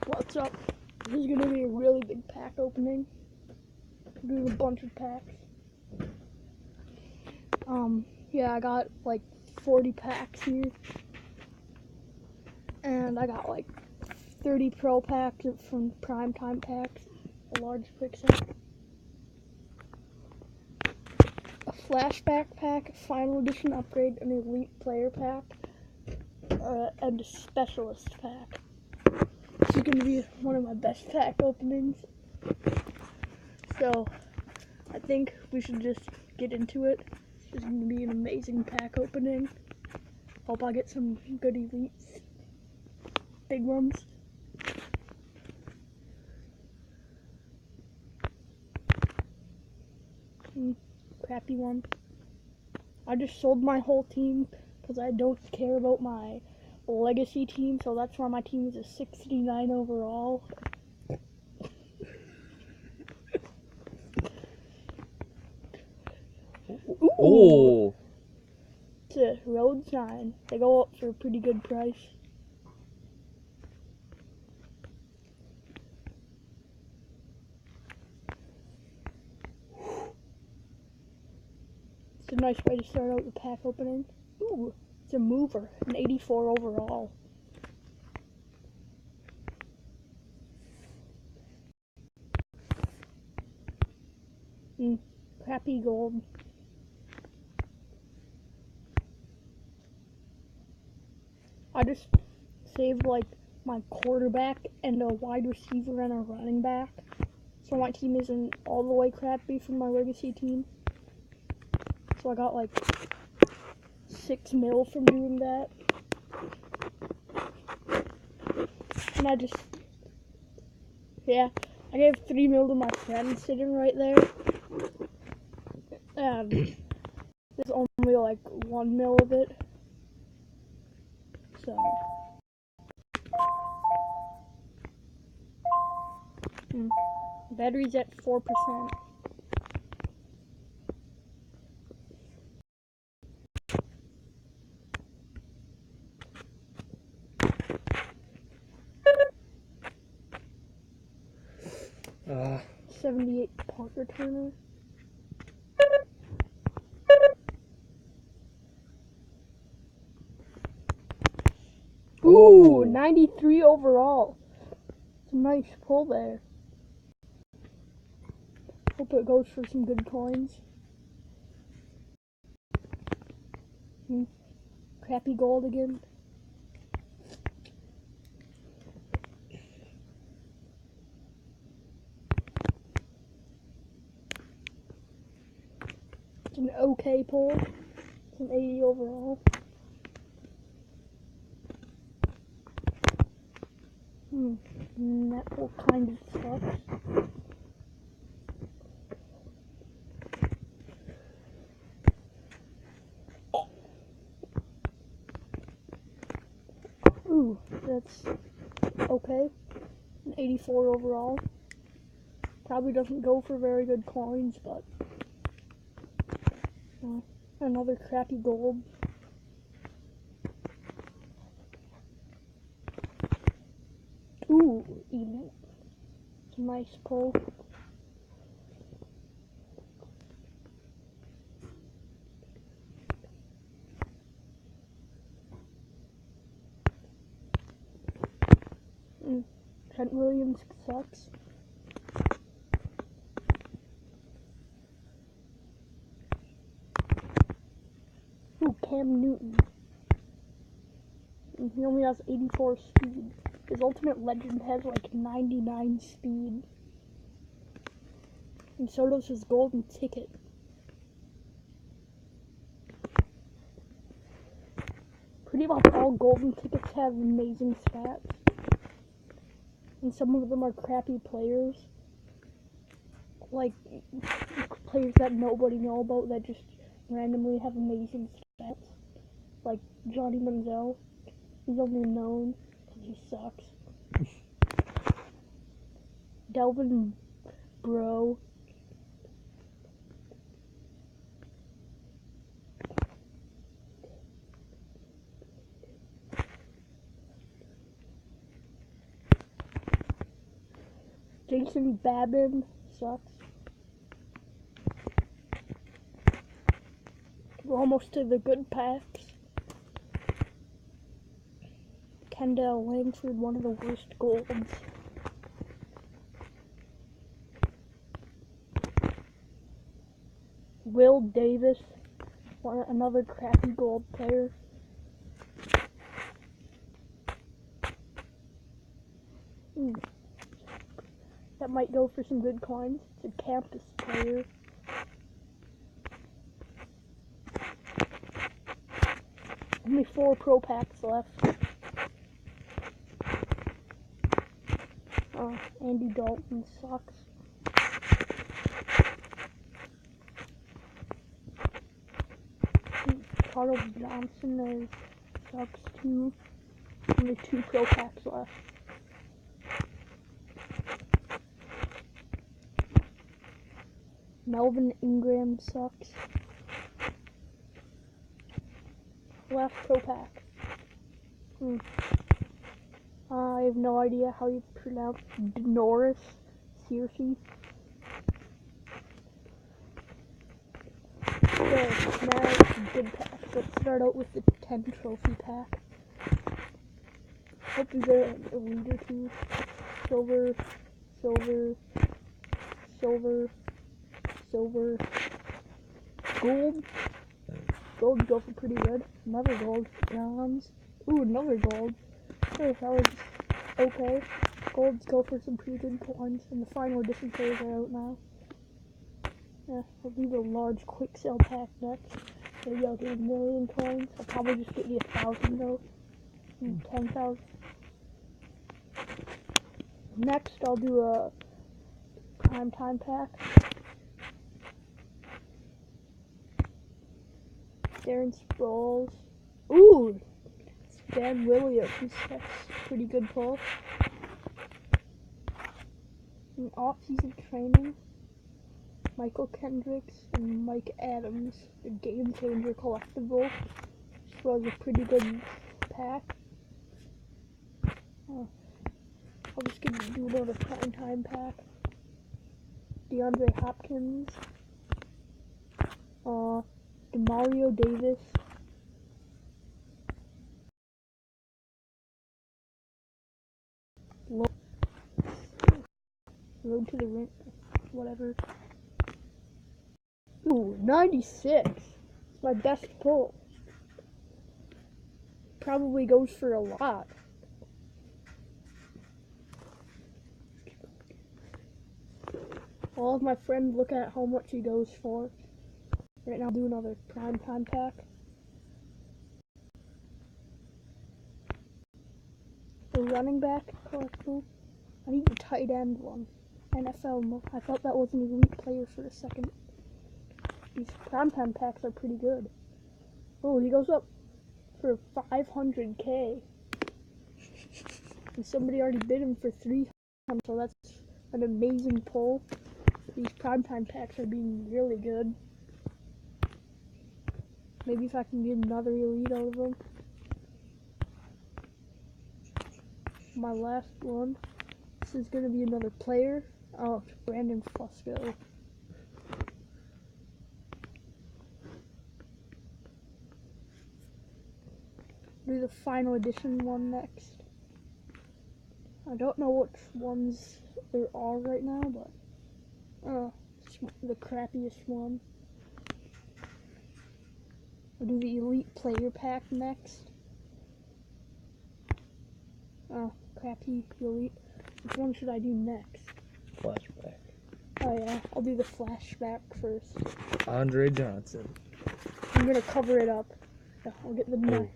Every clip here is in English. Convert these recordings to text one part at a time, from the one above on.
What's up? This is gonna be a really big pack opening. I'm doing a bunch of packs. Yeah, I got like 40 packs here. And I got like 30 pro packs from primetime packs, a large quick set. A flashback pack, a final edition upgrade, an elite player pack, and a specialist pack. This is going to be one of my best pack openings. So, I think we should just get into it. This is going to be an amazing pack opening. Hope I get some good elites. Big ones. Crappy one. I just sold my whole team because I don't care about my legacy team, so that's why my team is a 69 overall. Ooh. It's a road sign. They go up for a pretty good price. It's a nice way to start out the pack opening. Ooh, it's a mover, an 84 overall. Crappy gold. I just saved like my quarterback and a wide receiver and a running back, so my team isn't all the way crappy from my legacy team. So I got like 6 mil from doing that. And I gave 3 mil to my friend sitting right there. There's only like 1 mil of it. So. Battery's at 4%. Uh, 78 Parker Turner. Ooh, 93 overall. It's a nice pull there. Hope it goes for some good coins. Crappy gold again. It's an okay pull. It's an 80 overall. That pull kind of sucks. Ooh, that's okay. An 84 overall. Probably doesn't go for very good coins, but another crappy gold. Ooh, elite. It's a nice pull. Trent Williams sucks. Ooh, Cam Newton. He only has 84 speed. His ultimate legend has like 99 speed. And so does his golden ticket. Pretty much all golden tickets have amazing stats. And some of them are crappy players. Like, players that nobody know about that just randomly have amazing stats. Like Johnny Manziel. He's only known because he sucks. Delvin Bro. Jason Babin sucks. We're almost to the good packs. Kendall Langford, one of the worst golds. Will Davis, another crappy gold player. That might go for some good coins. It's a campus player. Only 4 pro packs left. Andy Dalton sucks. Charles Johnson sucks too. Only 2 pro packs left. Melvin Ingram sucks. Last pro pack. I have no idea how you pronounce Norris Searcy. Okay, now it's a good pack. Let's start out with the 10 trophy pack. Hope you get a lead or 2. Silver, silver, silver, silver. Gold. Gold go for pretty good. Another gold. Bronze. Ooh, another gold. Oh, that was okay. Golds go for some pretty good coins. And the final edition players are out now. Yeah, I'll do the large quick sale pack next. Maybe I'll get 1,000,000 coins. I'll probably just get you 1,000 though. 10,000. Next, I'll do a primetime pack. Darren Sproles. Ooh! Dan Williams. That's pretty good pull. In off-season training, Michael Kendricks and Mike Adams, the Game Changer collectible. This was a pretty good pack. I'll just do another primetime pack. DeAndre Hopkins. Demario Davis. Road to the ring. Whatever. Ooh, 96. It's my best pull. Probably goes for a lot. All of my friends look at how much he goes for. Right now, I'll do another primetime pack. The running back collectible. I need the tight end one. NFL. I thought that was an elite player for a second. These primetime packs are pretty good. Oh, he goes up for 500k. And somebody already bid him for 300, so that's an amazing pull. These primetime packs are being really good. Maybe if I can get another elite out of them. My last one. This is going to be another player. Oh, it's Brandon Fusco. Do the final edition one next. I don't know which ones there are right now, but the crappiest one. I'll do the elite player pack next. Crappy elite. Which one should I do next? Flashback. Oh yeah, I'll do the flashback first. Andre Johnson. I'm gonna cover it up. Yeah, I'll get the knife.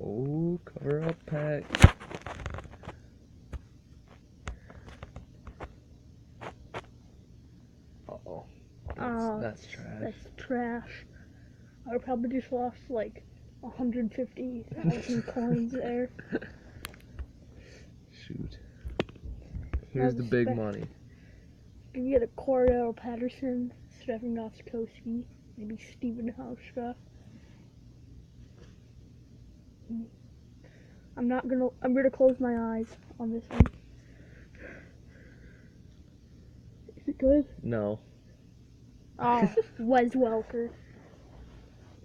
Oh, cover up pack. Uh-oh. That's trash. That's trash. I probably just lost like 150,000 coins there. Shoot. Here's the big money. You get a Cordell Patterson, Stephen Gostkowski, maybe Steven Hauska. I'm gonna close my eyes on this one. Is it good? No. Oh, Wes Welker.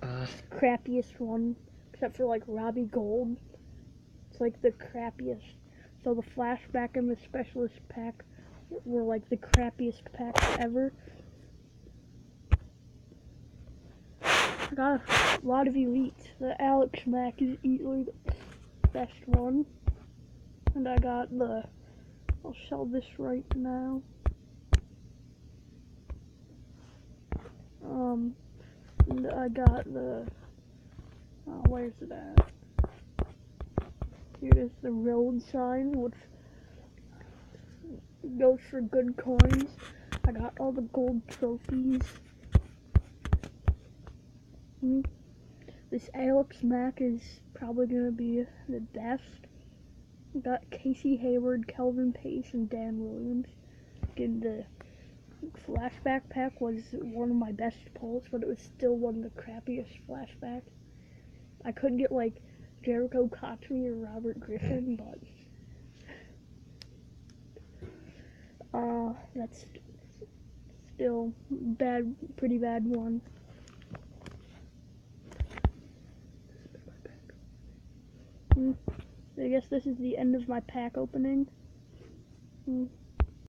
Uh, Crappiest one, except for like Robbie Gold. It's like the crappiest. So the flashback and the specialist pack were like the crappiest packs ever. I got a lot of elites. The Alex Mack is easily the best one. And I got I'll sell this right now. And I got where's it at? Here is the road sign, which goes for good coins. I got all the gold trophies. This Alex Mack is probably gonna be the best. I got Casey Hayward, Kelvin Pace, and Dan Williams. Again, the flashback pack was one of my best pulls, but it was still one of the crappiest flashbacks. I could get like Jericho Cotchery or Robert Griffin, but that's still pretty bad one. I guess this is the end of my pack opening.